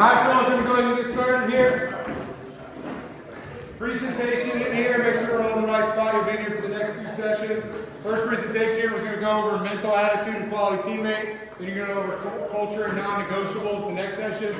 Alright, fellas, we're going to get started here. Presentation in here, make sure we're on the right spot. You've been here for the next two sessions. First presentation here was going to go over mental attitude and quality teammate. Then you're going to go over culture and non-negotiables the next session.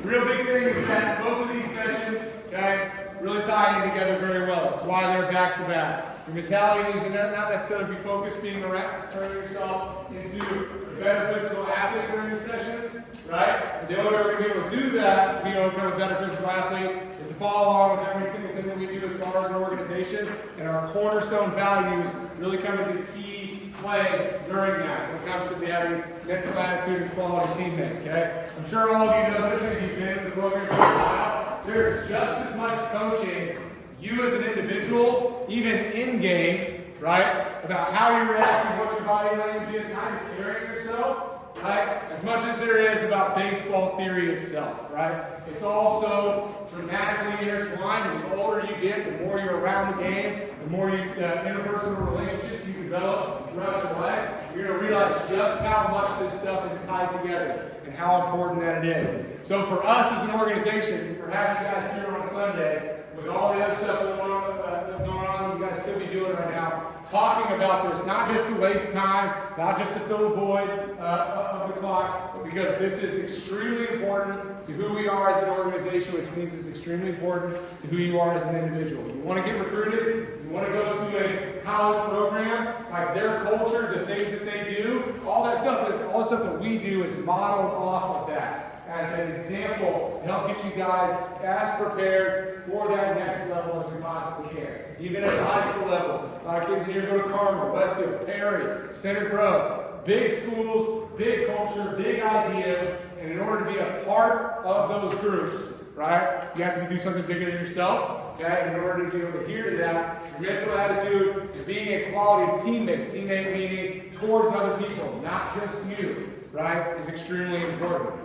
Real big thing is that both of these sessions, okay, really tie in together very well. That's why they're back to back. Your mentality is not necessarily be focused being around, turning yourself into a better physical athlete during these sessions, right? And the only way we're going to be able to do that, to be able to become a better physical athlete, is to follow along with every single thing that we do as far as our organization, and our cornerstone values really come into key play during that when it comes to having mental attitude and quality teammate, okay? I'm sure all of you know, especially if you've been in the program for a while, there's just as much coaching you as an individual, even in game, right? About how you react and what your body language is, how you're carrying yourself, right? As much as there is about baseball theory itself, right? It's also dramatically intertwined. The older you get, the more you're around the game, the more interpersonal relationships you develop throughout your life, you're going to realize just how much this stuff is tied together and how important that it is. So for us as an organization, we're having you guys here on Sunday, with all the other stuff going on, you guys could be doing right now, talking about this, not just to waste time, not just to fill the void of the clock, but because this is extremely important to who we are as an organization, which means it's extremely important to who you are as an individual. You want to get recruited, you want to go to a college program, like their culture, the things that they do, all that stuff that we do is modeled off of that as an example to help get you guys as prepared for that next level as we possibly can. Even at the high school level, a lot of kids in here go to Carmel, Westfield, Perry, Center Grove. Big schools, big culture, big ideas, and in order to be a part of those groups, right, you have to do something bigger than yourself, okay? And in order to be able to adhere to that, your mental attitude is being a quality teammate. Teammate meaning towards other people, not just you, right, is extremely important.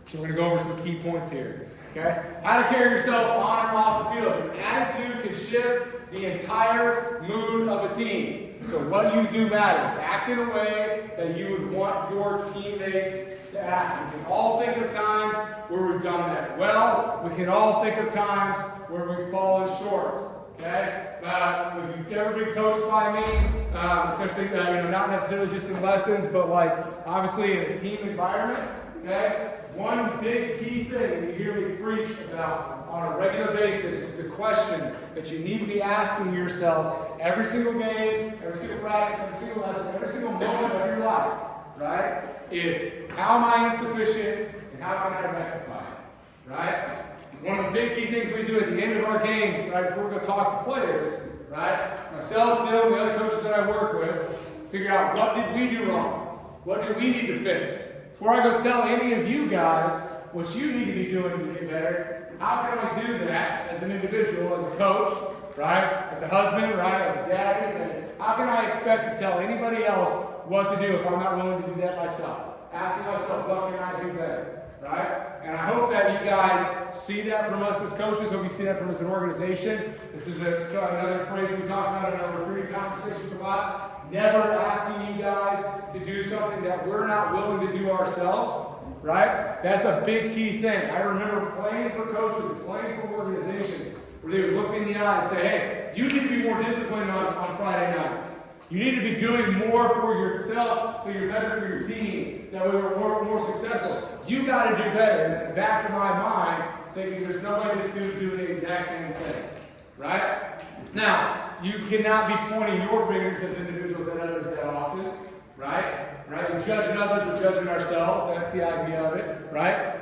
So we're going to go over some key points here. Okay? How to carry yourself on and off the field. Your attitude can shift the entire mood of a team. So what you do matters. Act in a way that you would want your teammates to act. We can all think of times where we've done that well. We can all think of times where we've fallen short. Okay? If you've ever been coached by me, especially not necessarily just in lessons, but like obviously in a team environment, okay? One big key thing that you hear me preach about on a regular basis is the question that you need to be asking yourself every single game, every single practice, every single lesson, every single moment of your life, right? Is how am I insufficient and how can I rectify it, right? One of the big key things we do at the end of our games, right, before we go talk to players, right? Myself, Dylan, the other coaches that I work with, figure out what did we do wrong? What do we need to fix? Before I go tell any of you guys what you need to be doing to get better, how can I do that as an individual, as a coach, right? As a husband, right? As a dad, anything. How can I expect to tell anybody else what to do if I'm not willing to do that myself? Asking myself, what can I do better, right? And I hope that you guys see that from us as coaches. Hope you see that from us as an organization. This is another phrase we talk about in our recruiting conversations a lot. Never asking you guys to do something that we're not willing to do ourselves, right? That's a big key thing. I remember playing for coaches and playing for organizations where they would look me in the eye and say, hey, you need to be more disciplined on Friday nights. You need to be doing more for yourself so you're better for your team, that way we're more successful. You got to do better. And in the back of my mind, thinking there's no way this dude's doing the exact same thing, right? Now, you cannot be pointing your fingers as individuals at others that often, right? We're judging others, we're judging ourselves. That's the idea of it, right?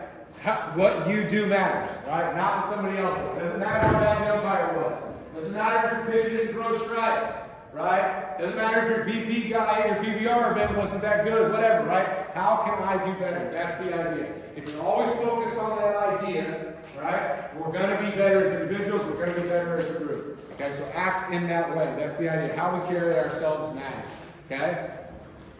What you do matters, right? Not what somebody else does. Doesn't matter how bad the umpire was. Doesn't matter if your pitcher didn't throw strikes, right? Doesn't matter if your BP guy, your PBR event wasn't that good, whatever, right? How can I do better? That's the idea. If you're always focused on that idea, right, we're going to be better as individuals, we're going to be better as a group. Okay, so act in that way. That's the idea. How we carry ourselves matters. Okay?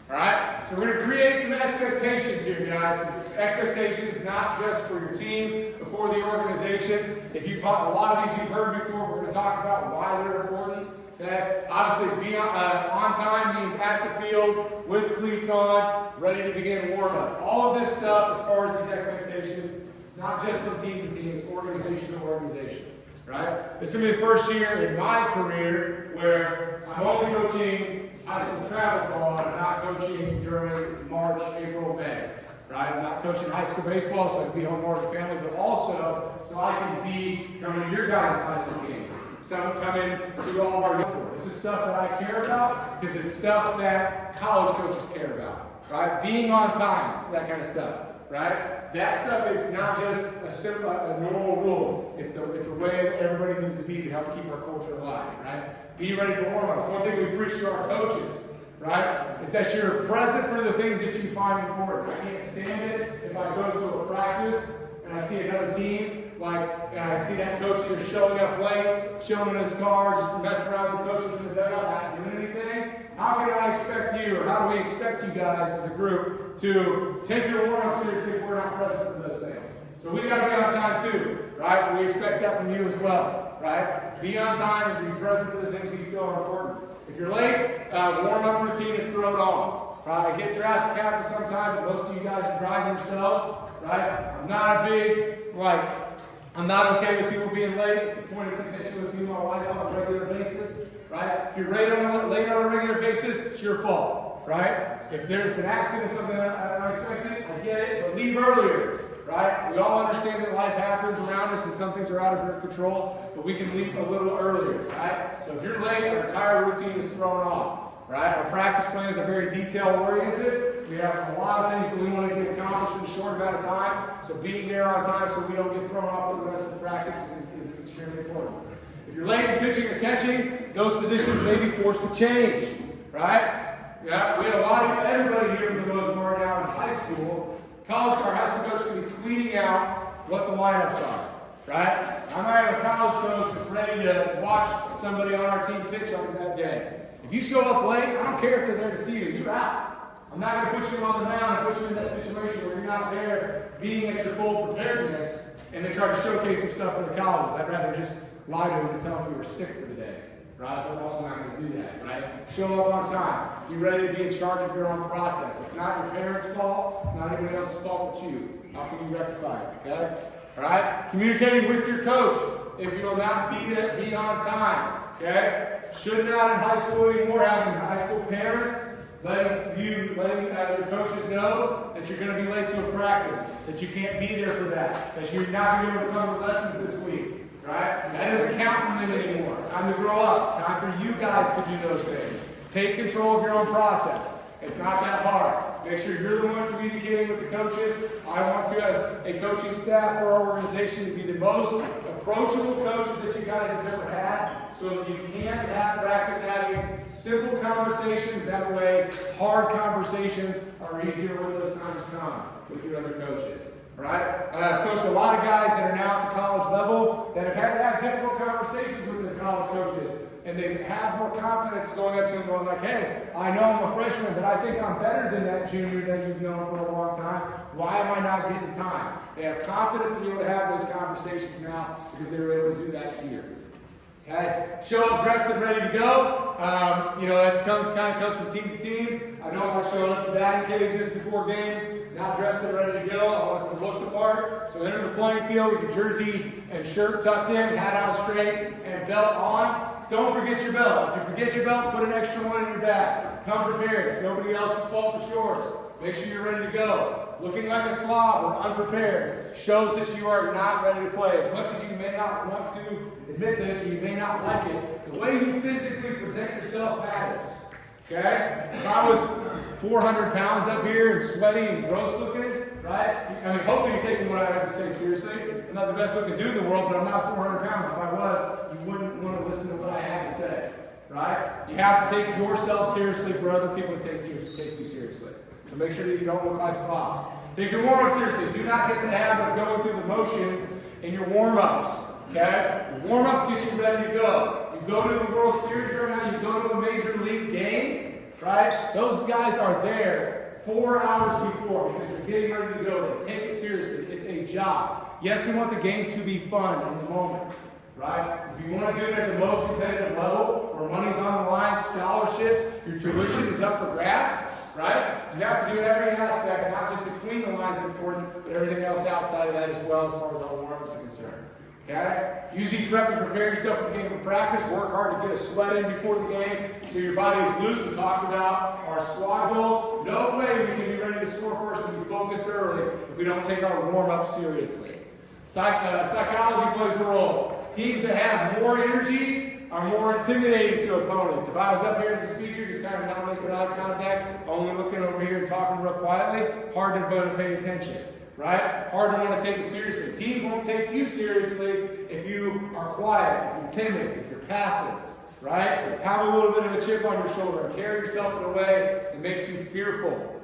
Alright? So we're going to create some expectations here, guys. Some expectations not just for your team, but for the organization. If you've a lot of these you've heard before, we're going to talk about why they're important. Okay? Obviously, be on time means at the field, with cleats on, ready to begin warm-up. All of this stuff, as far as these expectations, It's not just from team to team, it's organization to organization, right? This is going to be the first year in my career where I'm only coaching high school travel ball and I'm not coaching during March, April, May, right? I'm not coaching high school baseball so I can be home more with the family, but also so I can be coming to your guys' high school games. Some come in to all of our young. This is stuff that I care about because it's stuff that college coaches care about, right? Being on time, that kind of stuff, right? That stuff is not just a normal rule. It's a way that everybody needs to be to help keep our culture alive, right? Be ready for warm-ups. One thing we preach to our coaches, right, is that you're present for the things that you find important. I can't stand it if I go to a practice and I see another team, and I see that coach either showing up late, chilling in his car, just messing around with coaches in the dugout, not doing anything. How can I expect you, or how do we expect you guys as a group to take your warm-up seriously if we're not present for those things? So we got to be on time too, right? We expect that from you as well, right? Be on time and be present for the things that you feel are important. If you're late, warm-up routine is thrown off, right? I get traffic happen sometimes, but most of you guys are driving yourselves, right? I'm not a big, I'm not okay with people being late. It's a point of contention with me and my wife on a regular basis, right? If you're late on a regular basis, it's your fault, right? If there's an accident, something unexpected, I get it, but leave earlier, right? We all understand that life happens around us and some things are out of our control, but we can leave a little earlier, right? So if you're late, our entire routine is thrown off. Right? Our practice plans are very detail-oriented. We have a lot of things that we want to get accomplished in a short amount of time. So being there on time so we don't get thrown off for the rest of the practice is extremely important. If you're late in pitching or catching, those positions may be forced to change. Right? Yeah, we have a lot of everybody here for the most part now in high school. Our high school coach can be tweeting out what the lineups are. Right? I might have a college coach that's ready to watch somebody on our team pitch on that day. If you show up late, I don't care if they're there to see you. You're out. I'm not going to put you on the mound and put you in that situation where you're not there being at your full preparedness and then try to showcase some stuff for the colleges. I'd rather just lie to them and tell them you were sick for the day. Right? But I'm also not going to do that. Right? Show up on time. Be ready to be in charge of your own process. It's not your parents' fault. It's not anybody else's fault but you. How can you rectify it? Okay? All right? Communicating with your coach. If you will not be on time. Okay? Should not in high school anymore having high school parents letting your coaches know that you're going to be late to a practice, that you can't be there for that you're not going to be able to come to lessons this week, right? That doesn't count from them anymore. Time to grow up. Time for you guys to do those things. Take control of your own process. It's not that hard. Make sure you're the one communicating with the coaches. I want to, as a coaching staff for our organization, to be the most approachable coaches that you guys have ever had, so that you can't practice having simple conversations. That way, hard conversations are easier when those times come with your other coaches. Right? I've coached a lot of guys that are now at the college level that have had to have difficult conversations with their college coaches. And they have more confidence going up to them going like, hey, I know I'm a freshman, but I think I'm better than that junior that you've known for a long time. Why am I not getting time? They have confidence to be able to have those conversations now because they were able to do that here. Okay? Show up dressed and ready to go. That comes from team to team. I don't want to show up to batting cages before games, not dressed and ready to go. I want us to look the part. So enter the playing field with your jersey and shirt tucked in, hat on straight, and belt on. Don't forget your belt. If you forget your belt, put an extra one in your bag. Come prepared. It's nobody else's fault but yours. Make sure you're ready to go. Looking like a slob or unprepared shows that you are not ready to play. As much as you may not want to admit this, or you may not like it, the way you physically present yourself matters. Okay? If I was 400 pounds up here and sweaty and gross looking, right? Hopefully you're taking what I have to say seriously. I'm not the best looking dude in the world, but I'm not 400 pounds. If I was, you wouldn't want to listen to what I have to say. Right? You have to take yourself seriously for other people to take you seriously. So make sure that you don't look like slobs. Take your warm-up seriously. Do not get in the habit of going through the motions in your warm-ups. Okay? Your warm-ups get you ready to go. You go to the World Series right now, you go to a major league game, right? Those guys are there 4 hours before because they're getting ready to go. They take it seriously. It's a job. Yes, we want the game to be fun in the moment. Right? If you want to do it at the most competitive level, where money's on the line, scholarships, your tuition is up for grabs, right? You have to do every aspect, not just between the lines important, but everything else outside of that as well as far as our warm-ups are concerned. Okay? Use each rep to prepare yourself for the game for practice. Work hard to get a sweat in before the game so your body is loose. We talked about our squad goals. No way we can be ready to score first and be focused early if we don't take our warm-up seriously. Psychology plays a role. Teams that have more energy are more intimidating to opponents. If I was up here as a speaker, just kind of not making eye contact, only looking over here and talking real quietly, hard to pay attention. Right? Hard to want to take it seriously. Teams won't take you seriously if you are quiet, if you're timid, if you're passive. Right? Have a little bit of a chip on your shoulder and carry yourself in a way that makes you fearful.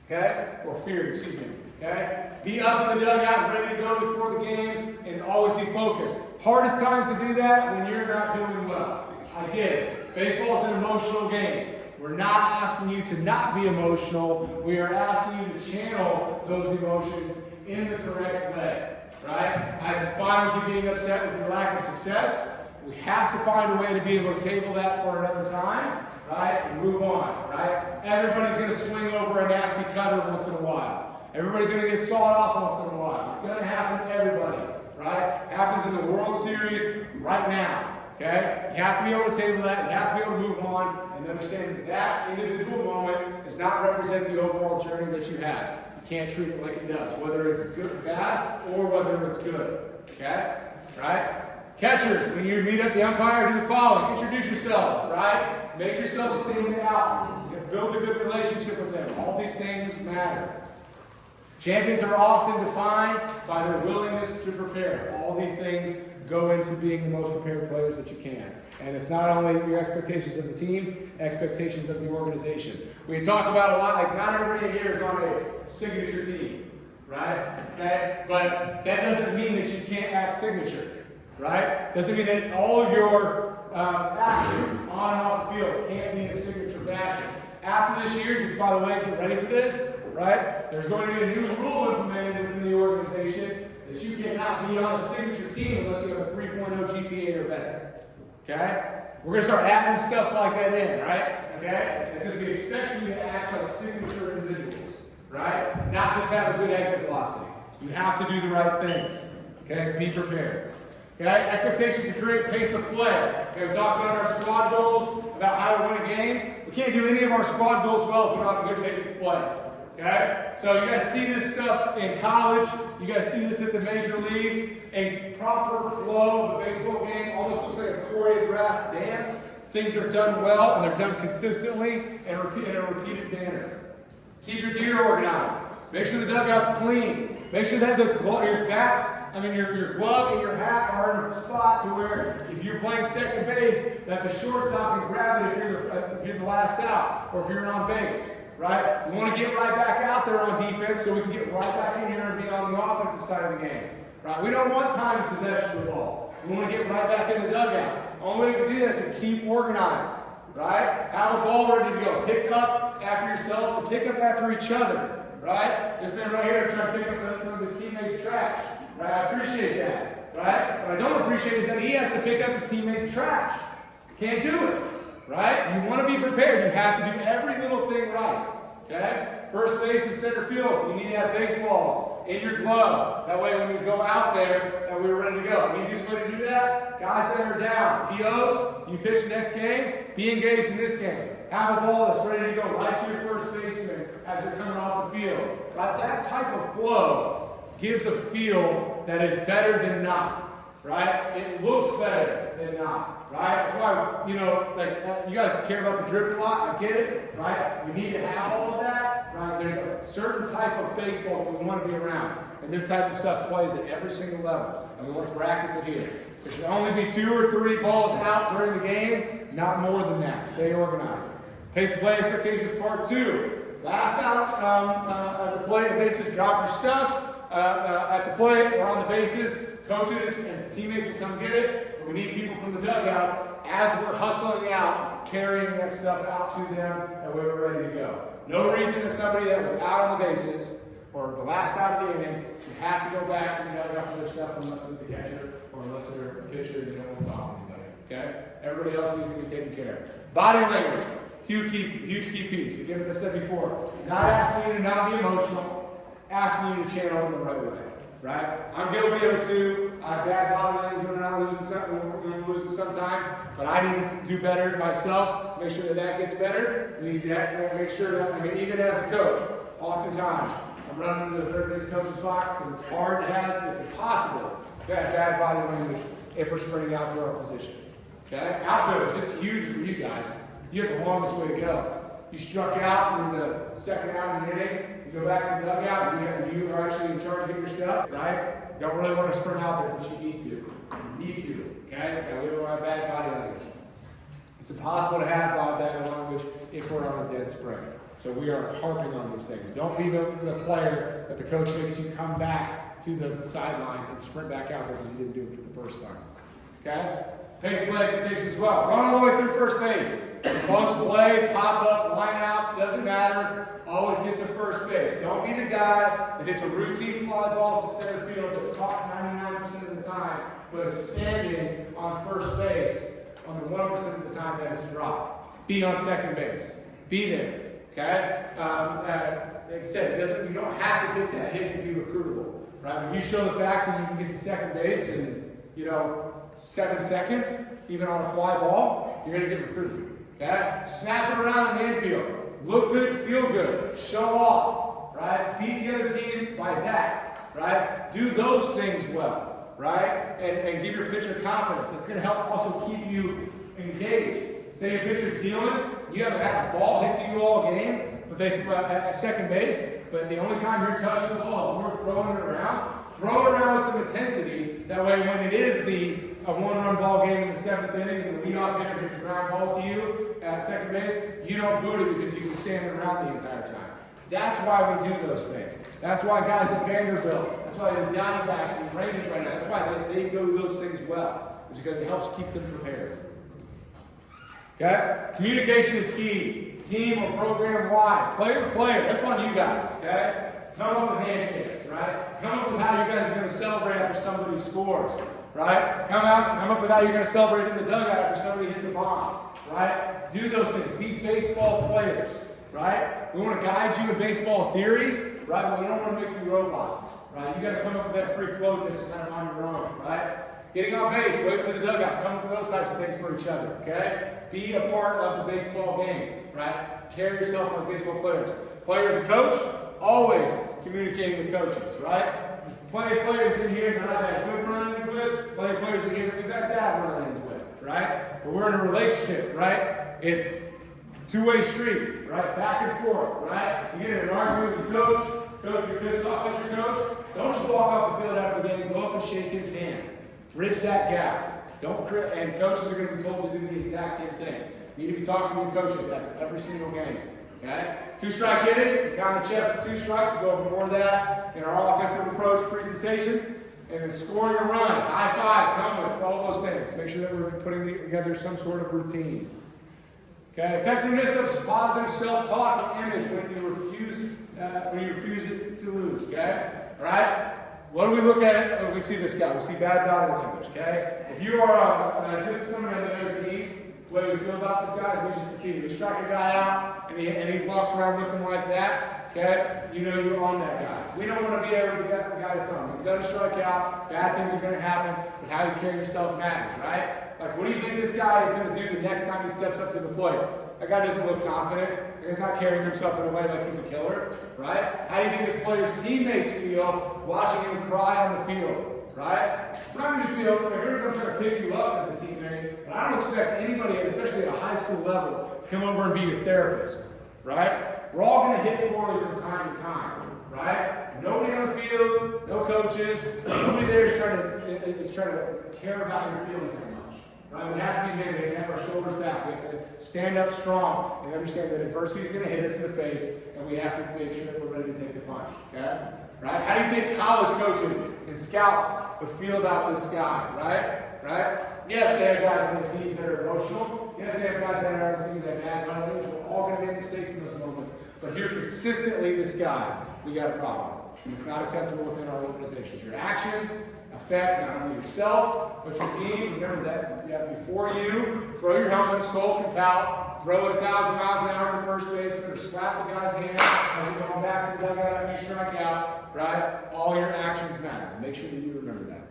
Okay? Or feared, excuse me. Okay? Be up in the dugout, ready to go before the game, and always be focused. Hardest times to do that when you're not doing well. I get it. Baseball is an emotional game. We're not asking you to not be emotional. We are asking you to channel those emotions in the correct way, right? I'm fine with you being upset with your lack of success. We have to find a way to be able to table that for another time, right? And move on, right? Everybody's going to swing over a nasty cutter once in a while. Everybody's going to get sawed off once in a while. It's going to happen to everybody, right? It happens in the World Series right now. Okay? You have to be able to table that. You have to be able to move on and understand that that individual moment does not represent the overall journey that you had. You can't treat it like it does, whether it's good or bad or whether it's good. Okay? Right? Catchers, when you meet up the umpire, do the following. Introduce yourself, right? Make yourself stand out. Build a good relationship with them. All these things matter. Champions are often defined by their willingness to prepare. All these things go into being the most prepared players that you can. And it's not only your expectations of the team, expectations of the organization. We talk about a lot, like not everybody here is on a signature team, right? Okay? But that doesn't mean that you can't act signature, right? Doesn't mean that all of your actions on and off the field can't be in a signature fashion. After this year, just by the way, get ready for this, right? There's going to be a new rule implemented within the organization that you cannot be on a signature team unless you have a 3.0 GPA or better. Okay? We're going to start adding stuff like that in, right? Okay? It says we expect you to act like signature individuals, right? Not just have a good exit velocity. You have to do the right things. Okay? Be prepared. Okay? Expectations to create pace of play. Okay, we talked about our squad goals, about how to win a game. We can't do any of our squad goals well if we don't have a good pace of play. Okay? So you guys see this stuff in college. You guys see this at the major leagues. A proper flow of a baseball game almost looks like a choreographed dance. Things are done well and they're done consistently and in a repeated manner. Keep your gear organized. Make sure the dugout's clean. Make sure that your bats, your glove and your hat are in a spot to where if you're playing second base, that the shortstop can grab it if you're the last out or if you're on base. Right? We want to get right back out there on defense so we can get right back in here and be on the offensive side of the game. Right? We don't want time of possession of the ball. We want to get right back in the dugout. The only way we can do that is to keep organized. Right? Have a ball ready to go. Pick up after yourselves and pick up after each other. Right? This man right here trying to pick up some of his teammates' trash. Right? I appreciate that. Right? What I don't appreciate is that he has to pick up his teammates' trash. Can't do it. Right? You want to be prepared. You have to do every little thing right. Okay? First base and center field. You need to have baseballs in your gloves. That way when you go out there, that we're ready to go. The easiest way to do that, guys that are down. POs, you pitch the next game, be engaged in this game. Have a ball that's ready to go right to your first baseman as they're coming off the field. Right? That type of flow gives a feel that is better than not. Right? It looks better than not. Right? That's why, you guys care about the drip a lot. I get it. Right? We need to have all of that. Right? There's a certain type of baseball that we want to be around. And this type of stuff plays at every single level. And we want to practice it here. There should only be 2 or 3 balls out during the game. Not more than that. Stay organized. Pace of play expectations part 2. Last out at the plate, the bases, drop your stuff. At the plate, we're on the bases. Coaches and teammates will come get it, but we need people from the dugouts as we're hustling out, carrying that stuff out to them, and we're ready to go. No reason that somebody that was out on the bases, or the last out of the inning, you have to go back to the dugout for their stuff unless it's the catcher, or unless they're a pitcher and they don't want to talk to anybody. Okay? Everybody else needs to be taken care of. Body language. huge key piece. Again, as I said before, not asking you to not be emotional, asking you to channel in the right way. Right? I'm guilty of it too. I have bad body language when I'm losing sometimes, but I need to do better myself to make sure that gets better. We need to make sure that, even as a coach, oftentimes I'm running into the third base coach's box, and it's hard to have, it's impossible to have bad body language if we're sprinting out to our positions. Okay? Outfielders, it's huge for you guys. You have the longest way to go. You struck out in the second out of the inning, you go back to the dugout, and you are actually in charge of getting your stuff, right? Don't really want to sprint out there, but you need to. You need to, okay? And we don't have bad body language. It's impossible to have bad language if we're on a dead sprint. So we are harping on these things. Don't be the player that the coach makes you come back to the sideline and sprint back out there because you didn't do it for the first time. Okay? Pace play expectations as well. Run all the way through first base. Close play, pop up, line outs, doesn't matter. Always get to first base. Don't be the guy that hits a routine fly ball to center field that's caught 99% of the time, but is standing on first base on the 1% of the time that it's dropped. Be on second base. Be there. Okay? Like I said, you don't have to get that hit to be recruitable. Right? If you show the fact that you can get to second base in, 7 seconds, even on a fly ball, you're going to get recruited. Okay? Snap it around in the infield. Look good, feel good. Show off. Right? Beat the other team by that. Right? Do those things well. Right? And give your pitcher confidence. It's going to help also keep you engaged. Say your pitcher's dealing, you haven't had a ball hit to you all game, but they at second base, but the only time you're touching the ball is when we're throwing it around. Throw it around with some intensity. That way, when it is a one-run ball game in the 7th inning and the leadoff hitter hits a ground ball to you at second base, you don't boot it because you can stand around the entire time. That's why we do those things. That's why guys at Vanderbilt, that's why the Diamondbacks and the Rangers right now, that's why they do those things well. It's because it helps keep them prepared. Okay? Communication is key. Team or program wide. Player to player. That's on you guys. Okay? Come up with handshakes, right? Come up with how you guys are going to celebrate after somebody scores. Right? Come up with how you're going to celebrate in the dugout after somebody hits a bomb. Right? Do those things. Be baseball players. Right? We want to guide you in baseball theory, right? But we don't want to make you robots. Right? You got to come up with that free floatness kind of on your own, right? Getting on base, waving to the dugout, come up with those types of things for each other, okay? Be a part of the baseball game, right? Carry yourself like baseball players. Players and coach, always communicating with coaches, right? There's plenty of players in here that I've had good run-ins with, plenty of players in here that we've had bad run-ins with, right? But we're in a relationship, right? It's two-way street, right? Back and forth, right? You get in an argument with your coach, you're pissed off at your coach, don't just walk off the field after the game, go up and shake his hand. Bridge that gap. And coaches are going to be told to do the exact same thing. You need to be talking to your coaches after every single game. Okay? 2-strike hitting, got on the chest with 2 strikes. We'll go over more of that in our offensive approach presentation. And then scoring a run, high fives, helmets, all those things. Make sure that we're putting together some sort of routine. Okay? Effectiveness of positive self-talk and image when you refuse it to lose. Okay? All right? What do we look at when we see this guy? We see bad body language, okay? If you are, this is somebody on the other team, what do we feel about this guy? We just defeat him. We strike a guy out, and he walks around looking like that, okay? You know you're on that guy. We don't want to be able to get the guy that's on. You've got to strike out, bad things are going to happen, but how you carry yourself matters, right? Like, what do you think this guy is going to do the next time he steps up to the plate? That guy doesn't look confident. He's not carrying himself in a way like he's a killer, right? How do you think this player's teammates feel watching him cry on the field, right? I'm not going to just be over there. We're going to try to pick you up as a teammate, but I don't expect anybody, especially at a high school level, to come over and be your therapist, right? We're all going to hit poorly from time to time, right? Nobody on the field, no coaches, nobody there is trying to care about your feelings that much. Right? We have to be men. We have to have our shoulders back. We have to stand up strong and understand that adversity is going to hit us in the face, and we have to make sure that we're ready to take the punch. Okay? Right? How do you think college coaches and scouts would feel about this guy? Right? Yes, they have guys on their teams that are emotional. Yes, they have guys on their teams that have bad language. We're all going to make mistakes in those moments. But if you're consistently this guy, we got a problem. And it's not acceptable within our organizations. Your actions affect not only yourself, but your team. Remember that before you throw your helmet, soul compel, throw it 1,000 miles an hour to first baseman, or slap the guy's hand as you're going back to the dugout after you strike out, right? All your actions matter. Make sure that you remember that.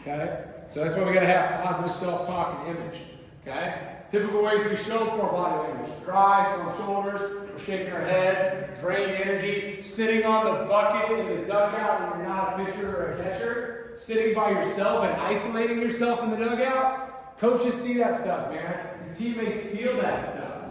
Okay? So that's why we got to have positive self-talk and image. Okay? Typical ways we show poor body language. Cry, some shoulders, we're shaking our head, drain energy, sitting on the bucket in the dugout when you're not a pitcher or a catcher, sitting by yourself and isolating yourself in the dugout. Coaches see that stuff, man. Your teammates feel that stuff.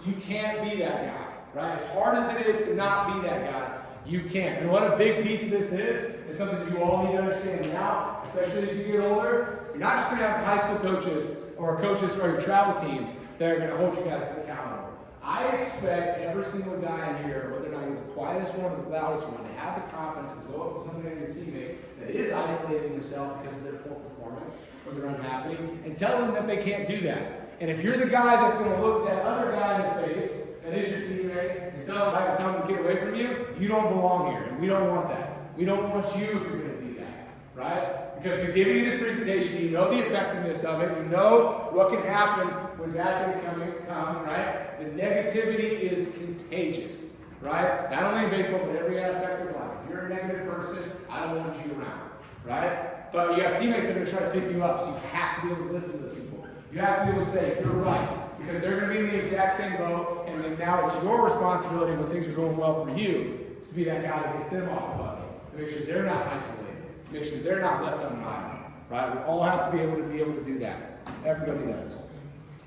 You can't be that guy, right? As hard as it is to not be that guy, you can't. And what a big piece of this is something you all need to understand now, especially as you get older. You're not just going to have high school coaches or coaches or your travel teams that are going to hold you guys accountable. I expect every single guy in here, whether or not you're the quietest one or the loudest one, to have the confidence to go up to somebody in your teammate that is isolating themselves because of their poor performance or they're unhappy, and tell them that they can't do that. And if you're the guy that's going to look that other guy in the face, that is your teammate, and tell them to get away from you, you don't belong here, and we don't want that. We don't want you if you're going to be that, right? Because we've given you this presentation, you know the effectiveness of it, you know what can happen when bad things come, right? The negativity is contagious, right? Not only in baseball, but every aspect of life. If you're a negative person, I don't want you around, right? But you have teammates that are going to try to pick you up, so you have to be able to listen to those people. You have to be able to say, you're right, because they're going to be in the exact same boat, and then now it's your responsibility when things are going well for you to be that guy that gets them off the bucket, to make sure they're not isolated, to make sure they're not left on an island, right? We all have to be able to do that. Everybody does.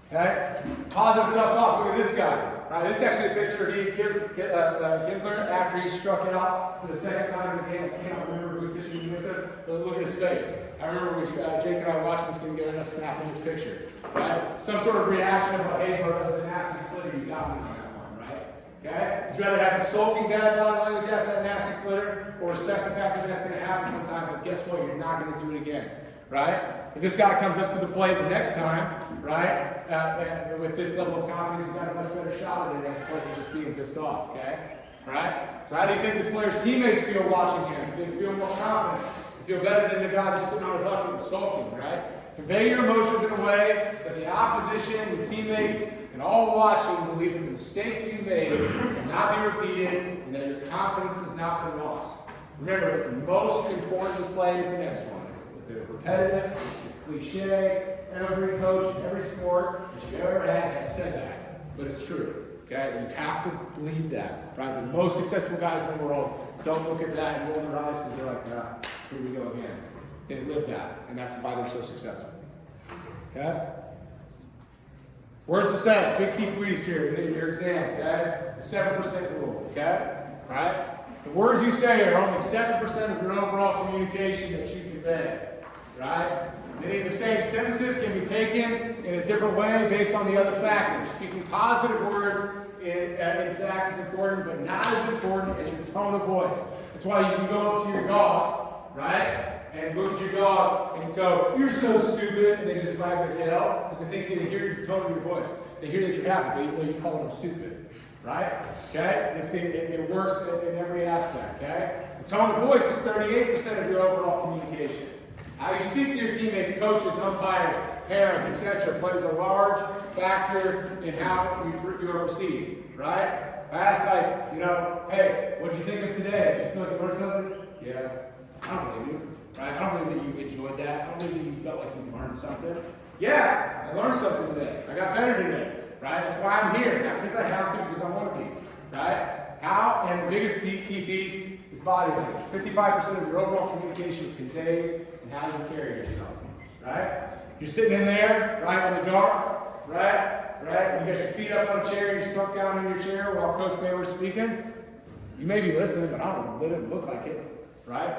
Okay? Positive self-talk. Look at this guy. Right? This is actually a picture of Ian Kinsler after he struck out for the second time in the game. I can't remember who was pitching against him, but look at his face. I remember Jake and I watching this game get enough snap in this picture. Right? Some sort of reaction of, hey, bro, that was a nasty splitter. You got me on that one, right? Okay? Would you rather have a sulking bad body language after that nasty splitter, or respect the fact that that's going to happen sometime, but guess what? You're not going to do it again. Right? If this guy comes up to the plate the next time, right, with this level of confidence, he's got a much better shot at it as opposed to just being pissed off, okay? Right? So how do you think this player's teammates feel watching him? Do they feel more confident? They feel better than the guy just sitting on a bucket and sulking, right? Convey your emotions in a way that the opposition, your teammates, and all watching believe that the mistake you made will not be repeated and that your confidence has not been lost. Remember that the most important play is the next one. It's repetitive, it's cliche. Every coach in every sport that you've ever had has said that, but it's true. Okay, you have to believe that. Right, the most successful guys in the world don't look at that and roll their eyes because they're like, ah, here we go again. They live that, and that's why they're so successful. Okay. Words to say, big key quiz here in your exam. Okay, the 7% rule. Okay, right. The words you say are only 7% of your overall communication that you convey. Right? Many of the same sentences can be taken in a different way based on the other factors. Speaking positive words, in fact, is important, but not as important as your tone of voice. That's why you can go up to your dog, right? And look at your dog and go, "You're so stupid," and they just wag their tail because they think they hear the tone of your voice. They hear that you're happy, but you call them stupid, right? Okay? It works in every aspect, okay? The tone of voice is 38% of your overall communication. How you speak to your teammates, coaches, umpires, parents, etc. plays a large factor in how you are perceived, right? I asked, like, hey, what did you think of today? Did you feel like you learned something? Yeah. I don't believe you, right? I don't believe that you enjoyed that. I don't believe that you felt like you learned something. Yeah, I learned something today. I got better today, right? That's why I'm here. Not because I have to, because I want to be, right? How, and the biggest key piece is body language. 55% of your overall communication is conveyed in how you carry yourself, right? You're sitting in there, right, in the dark, right? You got your feet up on a chair, you're sunk down in your chair while Coach Baylor's speaking. You may be listening, but I don't know, it doesn't look like it, right?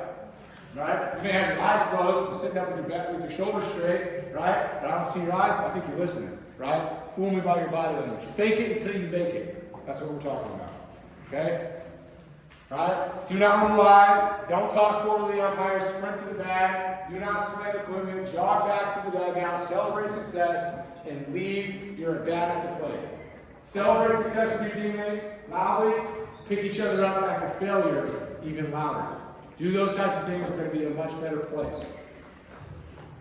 You may have your eyes closed, but sitting up with your shoulders straight, right? But I don't see your eyes, I think you're listening, right? Fool me by your body language. Fake it until you make it. That's what we're talking about. Okay? Right? Do not rule lies. Don't talk poorly to the umpire. Sprint to the bag. Do not slam equipment. Jog back to the dugout. Celebrate success. And leave your at-bat at the plate. Celebrate success with your teammates loudly. Pick each other up after failure even louder. Do those types of things. We're going to be in a much better place.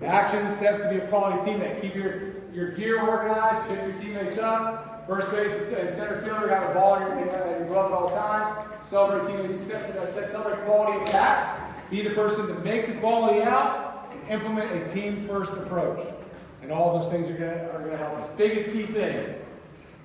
The action steps to be a quality teammate. Keep your gear organized. Pick your teammates up. First base and center fielder, have a ball in your glove at all times. Celebrate teammate success. As I said, celebrate quality at bats. Be the person to make the quality out and implement a team-first approach. And all those things are gonna help us. Biggest key thing,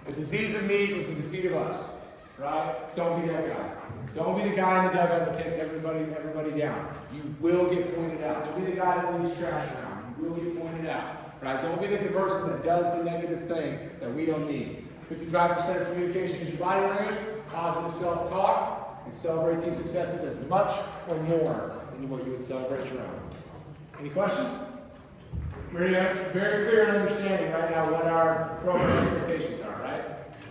the disease of me was the defeat of us. Right? Don't be that guy. Don't be the guy in the dugout that takes everybody down. You will get pointed out. Don't be the guy that leaves trash around. You will get pointed out. Right? Don't be the person that does the negative thing that we don't need. 55% of communication is your body language, positive self-talk, and celebrate team successes as much or more than what you would celebrate your own. Any questions? We're very clear and understanding right now what our program expectations are, right?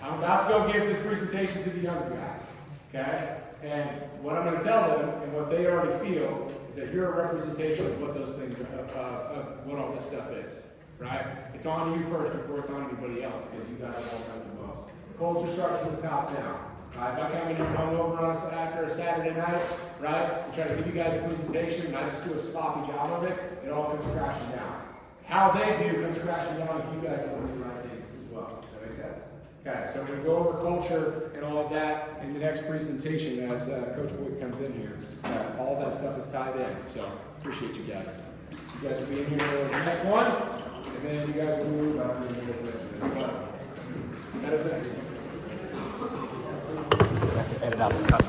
I'm about to go give this presentation to the younger guys, okay? And what I'm going to tell them, and what they already feel, is that you're a representation of what those things, of what all this stuff is, right? It's on you first before it's on anybody else, because you guys are all done the most. Culture starts from the top down. Right? If I come in here hungover on after a Saturday night, right, and try to give you guys a presentation, and I just do a sloppy job of it, it all comes crashing down. How they do comes crashing down if you guys don't do the right things as well. Does that make sense? Okay, so we're going to go over culture and all of that in the next presentation as Coach Boyd comes in here. All that stuff is tied in, so appreciate you guys. You guys will be in here for the next one, and then you guys will move. I don't even know what the next one is, but that is next. I have to edit out the cuss